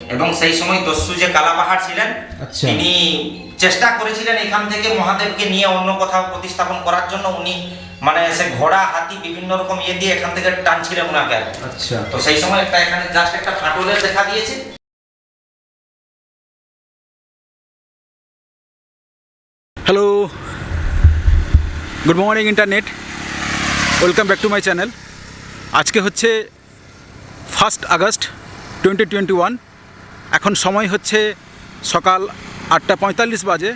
এবং সেই সময় দস্যু যে কালাপাহাড় ছিলেন তিনি চেষ্টা করেছিলেন এখান থেকে মহাদেবকে নিয়ে অন্য কোথাও প্রতিস্থাপন করার জন্য। উনি মানে সে ঘোড়া হাতি বিভিন্ন রকম দিয়ে এখান থেকে টানছিলেন ওনাকে। আচ্ছা, তো সেই সময় একটা এখানে জাস্ট একটা ফাটলের দেখা দিয়েছে। Hello, good morning internet, welcome back to my channel. আজকে হচ্ছে 1 আগস্ট 2021। এখন সময় হচ্ছে সকাল 8:45 বাজে।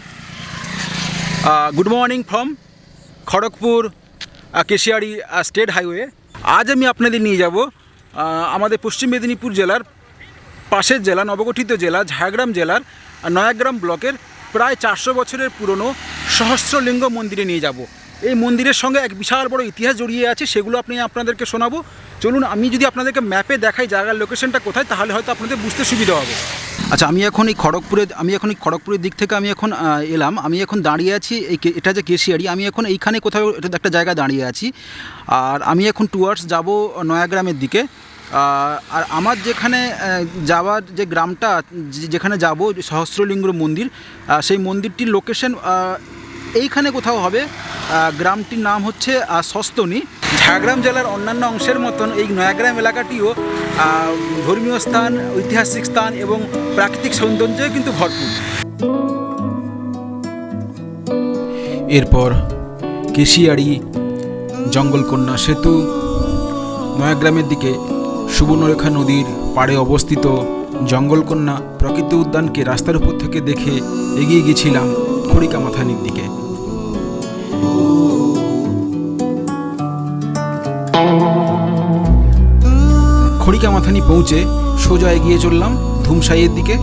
Good morning from Kharagpur Keshiary state highway. আজ আমি আপনাদের নিয়ে যাব আমাদের পশ্চিম মেদিনীপুর জেলার পাশের জেলা, নবগঠিত জেলা ঝাড়গ্রাম জেলার নয়াগ্রাম ব্লকের প্রায় 400 বছরের পুরনো সহস্রলিঙ্গ মন্দিরে নিয়ে যাব। এই মন্দিরের সঙ্গে এক বিশাল বড় ইতিহাস জড়িয়ে আছে, সেগুলো আপনাদেরকে শোনাবো। চলুন আমি যদি আপনাদেরকে ম্যাপে দেখাই জায়গার লোকেশনটা কোথায়, তাহলে হয়তো আপনাদের বুঝতে সুবিধা হবে। আচ্ছা, আমি এখন এই খড়গপুরের দিক থেকে এলাম। আমি এখন দাঁড়িয়ে আছি এটা যে কেশিয়ারি, আমি এখন এইখানে কোথাও এটা একটা জায়গায় দাঁড়িয়ে আছি। আর আমি এখন টুয়ার্ডস যাব নয়াগ্রামের দিকে। আর আমার যেখানে যাওয়ার যে গ্রামটা যেখানে যাব সহস্রলিঙ্গ মন্দির, সেই মন্দিরটির লোকেশন এইখানে কোথাও হবে। গ্রামটির নাম হচ্ছে সস্তনী। ঝাড়গ্রাম জেলার অন্যান্য অংশের মতন এই নয়াগ্রাম এলাকাটিও ধর্মীয় স্থান, ঐতিহাসিক স্থান এবং প্রাকৃতিক সৌন্দর্যে কিন্তু ভরপুর। এরপর কেশিয়ারি, জঙ্গলকন্যা সেতু, নয়াগ্রামের দিকে সুবর্ণরেখা নদীর পাড়ে অবস্থিত জঙ্গলকন্যা প্রকৃতি উদ্যানকে রাস্তার উপর থেকে দেখে এগিয়ে গিয়েছিলাম খড়িকামাথানির দিকে। খড়িকামাথানি পৌঁছে সোজা এগিয়ে চললাম ধুমসাইয়ের দিকে।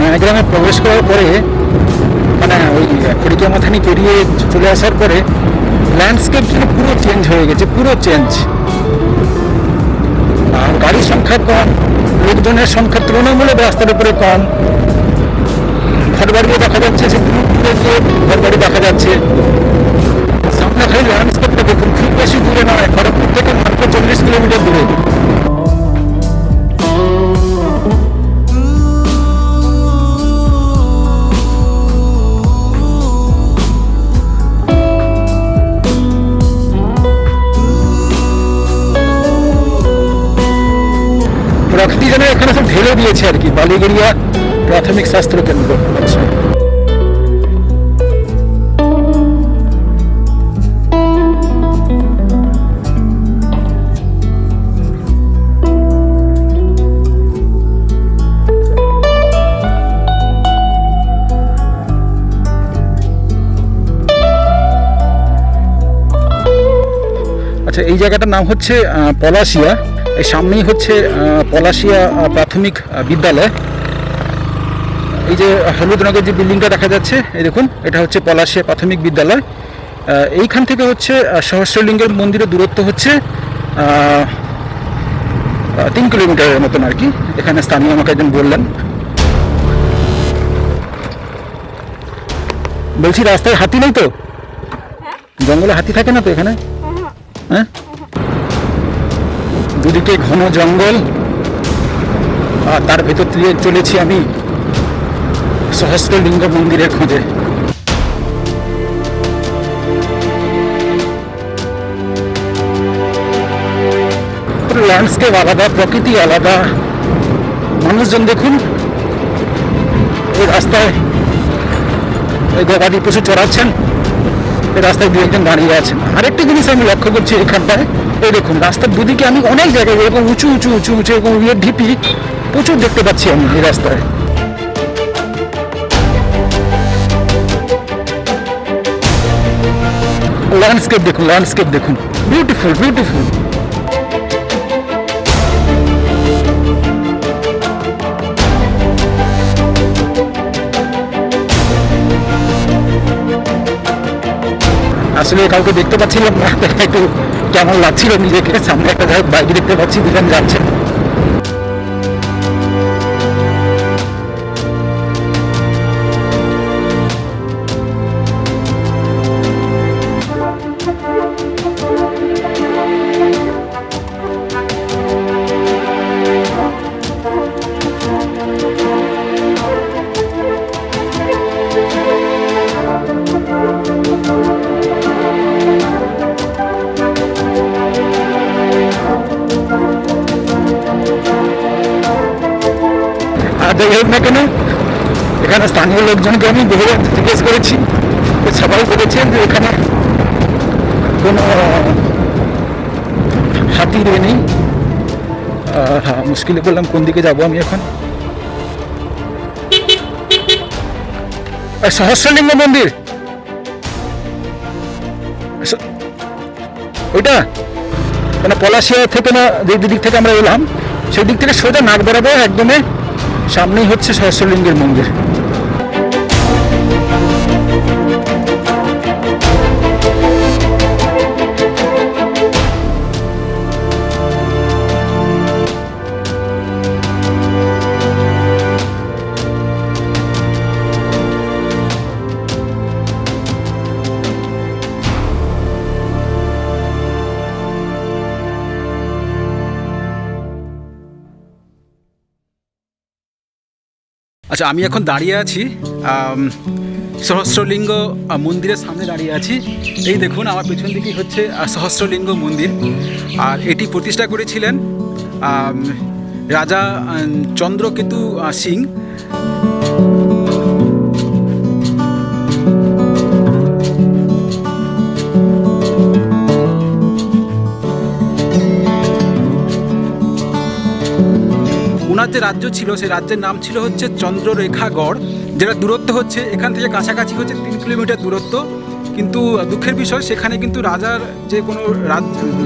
নয়াগ্রামে প্রবেশ করার পরে মানে ওই খড়িকামাথানি পেরিয়ে চলে আসার পরে ল্যান্ডস্কেপ পুরো চেঞ্জ হয়ে গেছে, পুরো চেঞ্জ। আর গাড়ির সংখ্যা কম, লোকজনের সংখ্যা তুলনামূলক রাস্তার উপরে কম। ঘরবাড়িও দেখা যাচ্ছে, সে ঘরবাড়ি দেখা যাচ্ছে। সামনে খালি ল্যান্ডস্কেপটা দেখুন, খুব বেশি দূরে নয়, খড়গপুর থেকে মাত্র 40 কিলোমিটার দূরে। প্রকৃতি যেন এখানে সব ঢেলে দিয়েছে আর কি। বালিগড়িয়া প্রাথমিক স্বাস্থ্য কেন্দ্র। আচ্ছা, এই জায়গাটার নাম হচ্ছে পলাশিয়া। এই সামনেই হচ্ছে পলাশিয়া প্রাথমিক বিদ্যালয়। এই যে হলুদ রঙের যে বিল্ডিংটা দেখা যাচ্ছে, এই দেখুন, এটা হচ্ছে পলাশিয়া প্রাথমিক বিদ্যালয়। এইখান থেকে হচ্ছে সহস্রলিঙ্গের মন্দিরের দূরত্ব হচ্ছে 3 কিলোমিটারের মতন আর কি। এখানে স্থানীয় আমাকে একজন বললেন। বলছি, রাস্তায় হাতি নেই তো? জঙ্গলে হাতি থাকে না তো এখানে? হ্যাঁ, দুদিকে ঘন জঙ্গল, আর তার ভেতর দিয়ে চলেছি আমি সহস্রলিঙ্গ মন্দিরের খোঁজে। ল্যান্ডস্কেপ আলাদা, প্রকৃতি আলাদা। মানুষজন দেখুন এই রাস্তায় গবাদি পশু চড়াচ্ছেন, এই রাস্তায় দু একজন দাঁড়িয়ে আছেন। আরেকটা জিনিস আমি লক্ষ্য করছি এখানটায়, এই দেখুন রাস্তার দুদিকে আমি অনেক জায়গায় এরকম উঁচু উঁচু উঁচু উঁচু এরকম ঢিপি প্রচুর দেখতে পাচ্ছি আমি এই রাস্তায়। ল্যান্ডস্কেপ দেখুন, ল্যান্ডস্কেপ দেখুন, বিউটিফুল বিউটিফুল। আসলে কাউকে দেখতে পাচ্ছিলাম না, একটু কেমন লাগছিল নিজেকে। সামনে একটা বাইক দেখতে পাচ্ছি, দুজন যাচ্ছে। যাই হোক না কেন, এখানে স্থানীয় লোকজনকে আমি বহুবার জিজ্ঞেস করেছি, তো সবাই বলেছেন যে এখানে কোনো হাতি রে নেই। হ্যাঁ, মুশকিলে বললাম কোন দিকে যাবো আমি এখন। সহস্রলিঙ্গ মন্দির ওইটা মানে পলাশিয়া থেকে না, যে দিক থেকে আমরা এলাম সেই দিক থেকে সোজা নাক বরাবর একদমই সামনেই হচ্ছে সহস্রলিঙ্গের মন্দির। আচ্ছা, আমি এখন দাঁড়িয়ে আছি সহস্রলিঙ্গ মন্দিরের সামনে দাঁড়িয়ে আছি। এই দেখুন আমার পেছন দিকেই হচ্ছে সহস্রলিঙ্গ মন্দির, আর এটি প্রতিষ্ঠা করেছিলেন রাজা চন্দ্রকেতু সিং। ওনার যে রাজ্য ছিল সেই রাজ্যের নাম ছিল হচ্ছে চন্দ্ররেখাগড়, যেটা দূরত্ব হচ্ছে এখান থেকে কাছাকাছি হচ্ছে 3 কিলোমিটার দূরত্ব। কিন্তু দুঃখের বিষয় সেখানে কিন্তু রাজার যে কোনো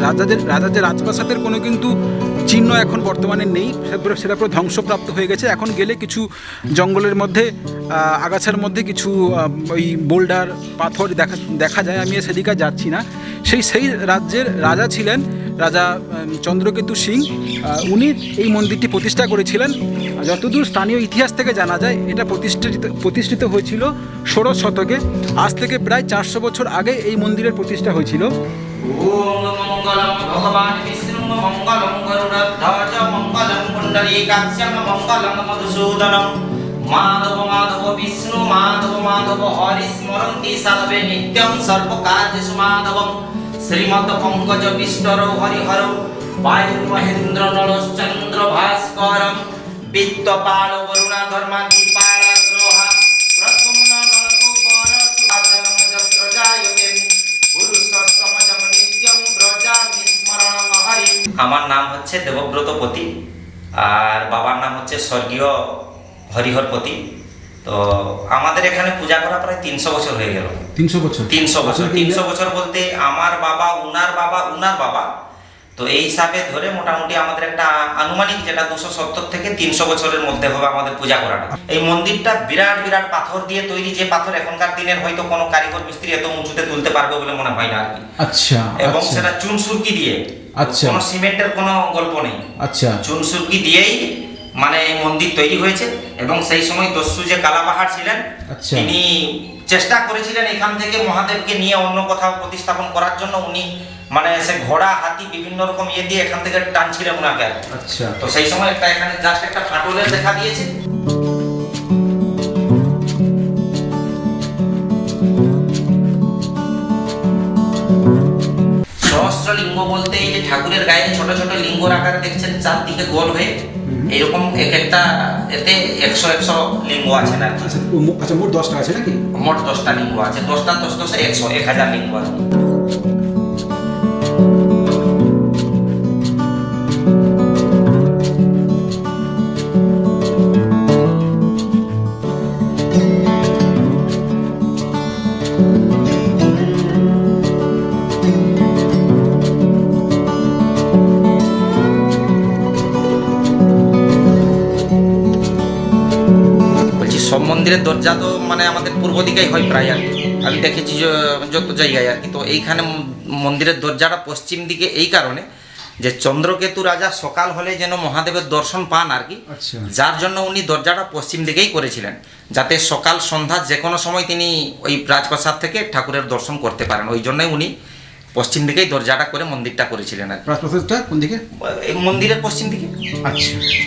রাজার যে রাজপ্রাসাদের কোনো কিন্তু চিহ্ন এখন বর্তমানে নেই, সেটা পুরো ধ্বংসপ্রাপ্ত হয়ে গেছে। এখন গেলে কিছু জঙ্গলের মধ্যে আগাছার মধ্যে কিছু ওই বোল্ডার পাথর দেখা যায়। আমি সেদিকে যাচ্ছি না। সেই রাজ্যের রাজা ছিলেন রাজা চন্দ্রকেতু সিং। উনি এই মন্দিরটি প্রতিষ্ঠা করেছিলেন। যতদূর স্থানীয় ইতিহাস থেকে জানা যায় এটা প্রতিষ্ঠিত হয়েছিল 16 শতকে। আজ থেকে প্রায় 400 বছর আগে এই মন্দিরের প্রতিষ্ঠা হয়েছিল। ওম মঙ্গলম ভগবান বিষ্ণু মঙ্গলম গরুড়ধ্বজ মঙ্গলম পুণ্ডরীকাক্ষং মঙ্গলম মধুসূদনম মাধব মাধব বিষ্ণু মাধব মাধব হরি স্মরন্তি সর্বে নিত্যং সর্বকার্যেষু মাধবম শ্রীমৎ পঙ্কজ বিষ্টর হরিহর বায়ু মহেন্দ্র নলশ্চন্দ্র ভাস্করম বিত্তপাল বরুণা ধর্মাধিপাল গ্রহা প্রদ্যুম্ন নলকুবর সুভাষনম যত্র জায়তে পুরুষস্তমজম নিত্যং ব্রজামি স্মরণং হরি। আমার নাম হচ্ছে দেবব্রতপতি, আর বাবার নাম হচ্ছে স্বর্গীয় হরিহরপতি। তো আমাদের এখানে পূজা করা প্রায় 300 বছর হয়ে গেল। 300 বছর? 300 বছর। 300 বছর বলতে আমার বাবা, উনার বাবা, তো এই হিসাবে ধরে মোটামুটি আমাদের একটা আনুমানিক যেটা 270 থেকে 300 বছরের মধ্যে হবে আমাদের পূজা করাটা। এই মন্দিরটা বিরাট বিরাট পাথর দিয়ে তৈরি, যে পাথর এখনকার দিনের হয়তো কোনো কারিগর মিস্ত্রি এত উঁচুতে তুলতে পারবে বলে মনে হয় না আর কি। আচ্ছা। এবং সেটা চুন সুরকি দিয়ে, আচ্ছা, কোনো সিমেন্টের কোনো গল্প নেই। আচ্ছা, চুন সুরকি দিয়েই মানে এই মন্দির তৈরি হয়েছে। এবং সেই সময় দস্যু যে কালাপাহাড় ছিলেন, আচ্ছা, তিনি চেষ্টা করেছিলেন এখান থেকে মহাদেবকে নিয়ে অন্য কোথাও প্রতিস্থাপন করার জন্য। উনি মানে সে ঘোড়া হাতি বিভিন্ন রকম দিয়ে এখান থেকে টানছিলেন ওনাকে। আচ্ছা। তো সেই সময় একটা এখানে জাস্ট একটা ফাটলের দেখা দিয়েছে। সহস্রলিঙ্গ বলতে এই যে ঠাকুরের গায়ে ছোট ছোট লিঙ্গর আকারে দেখছেন চারদিকে গোল হয়ে, এরকম এক একটা এতে 100 লিঙ্গ আছে না। আচ্ছা, মোট 10টা আছে নাকি? মোট 10টা লিঙ্গ আছে। 10টা 10 10 100, 1000 লিঙ্গ আছে। সব মন্দিরের দরজা তো মানে আমাদের পূর্ব দিকেই হয় প্রায় আর কি। আমি দেখেছি যত জায়গায় আর কি। তো এইখানে মন্দিরের দরজাটা পশ্চিম দিকে এই কারণে যে চন্দ্রকেতু রাজা সকাল হলে যেন মহাদেবের দর্শন পান আর কি, আচ্ছা। যার জন্য উনি দরজাটা পশ্চিম দিকেই করেছিলেন, যাতে সকাল সন্ধ্যা যে কোনো সময় তিনি ওই রাজপ্রাসাদ থেকে ঠাকুরের দর্শন করতে পারেন। ওই জন্যই উনি পশ্চিম দিকেই দরজাটা করে মন্দিরটা করেছিলেন আর কি। রাজপ্রাসাদটা কোন দিকে? এই মন্দিরের পশ্চিম দিকে। আচ্ছা আচ্ছা।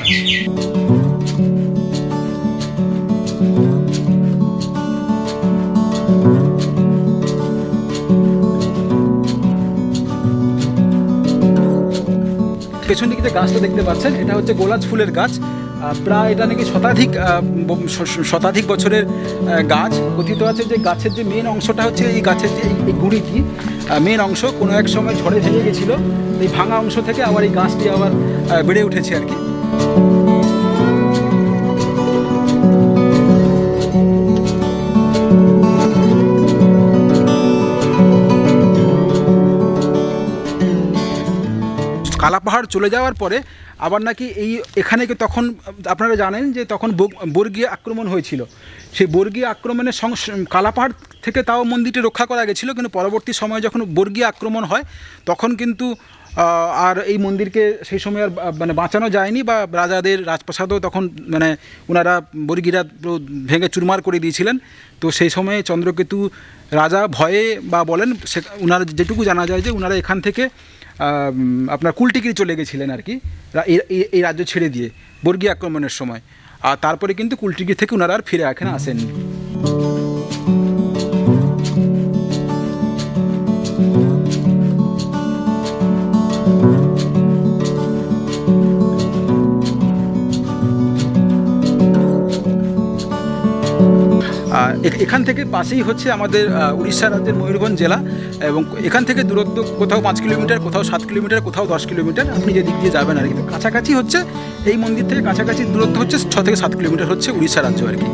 পেছন দিকে যে গাছটা দেখতে পাচ্ছেন এটা হচ্ছে গোলাপ ফুলের গাছ। প্রায় এটা নাকি শতাধিক বছরের গাছ। কথিত আছে যে গাছের যে মেন অংশটা হচ্ছে এই গাছের যে এই গুঁড়িটি মেন অংশ কোনো এক সময় ঝড়ে ভেঙে গেছিলো, এই ভাঙা অংশ থেকে আবার এই গাছটি আবার বেড়ে উঠেছে আর কি। কালাপাহাড় চলে যাওয়ার পরে আবার নাকি এখানে তখন আপনারা জানেন যে তখন বর্গীয় আক্রমণ হয়েছিল। সেই বর্গীয় আক্রমণের কালাপাহাড় থেকে তাও মন্দিরটি রক্ষা করা গেছিলো, কিন্তু পরবর্তী সময়ে যখন বর্গীয় আক্রমণ হয় তখন কিন্তু আর এই মন্দিরকে সেই সময় আর মানে বাঁচানো যায়নি, বা রাজাদের রাজপ্রাসাদও তখন মানে ওনারা বর্গীরা ভেঙে চুরমার করে দিয়েছিলেন। তো সেই সময়ে চন্দ্রকেতু রাজা ভয়ে বা বলেন সে ওনারা যেটুকু জানা যায় যে ওনারা এখান থেকে আপনার কুলটিগিরি চলে গেছিলেন আর কি, এই রাজ্য ছেড়ে দিয়ে বর্গীয় আক্রমণের সময়। আর তারপরে কিন্তু কুলটিগিরি থেকে ওনারা আর ফিরে এখানে আসেননি। এখান থেকে পাশেই হচ্ছে আমাদের উড়িষ্যা রাজ্যের ময়ূরভঞ্জ জেলা, এবং এখান থেকে দূরত্ব কোথাও 5 কিলোমিটার, কোথাও 7 কিলোমিটার, কোথাও 10 কিলোমিটার, আপনি যে দিক দিয়ে যাবেন আর কি। কাছাকাছি হচ্ছে এই মন্দির থেকে কাছাকাছি দূরত্ব হচ্ছে 6 থেকে 7 কিলোমিটার হচ্ছে উড়িষ্যা রাজ্য আর কি।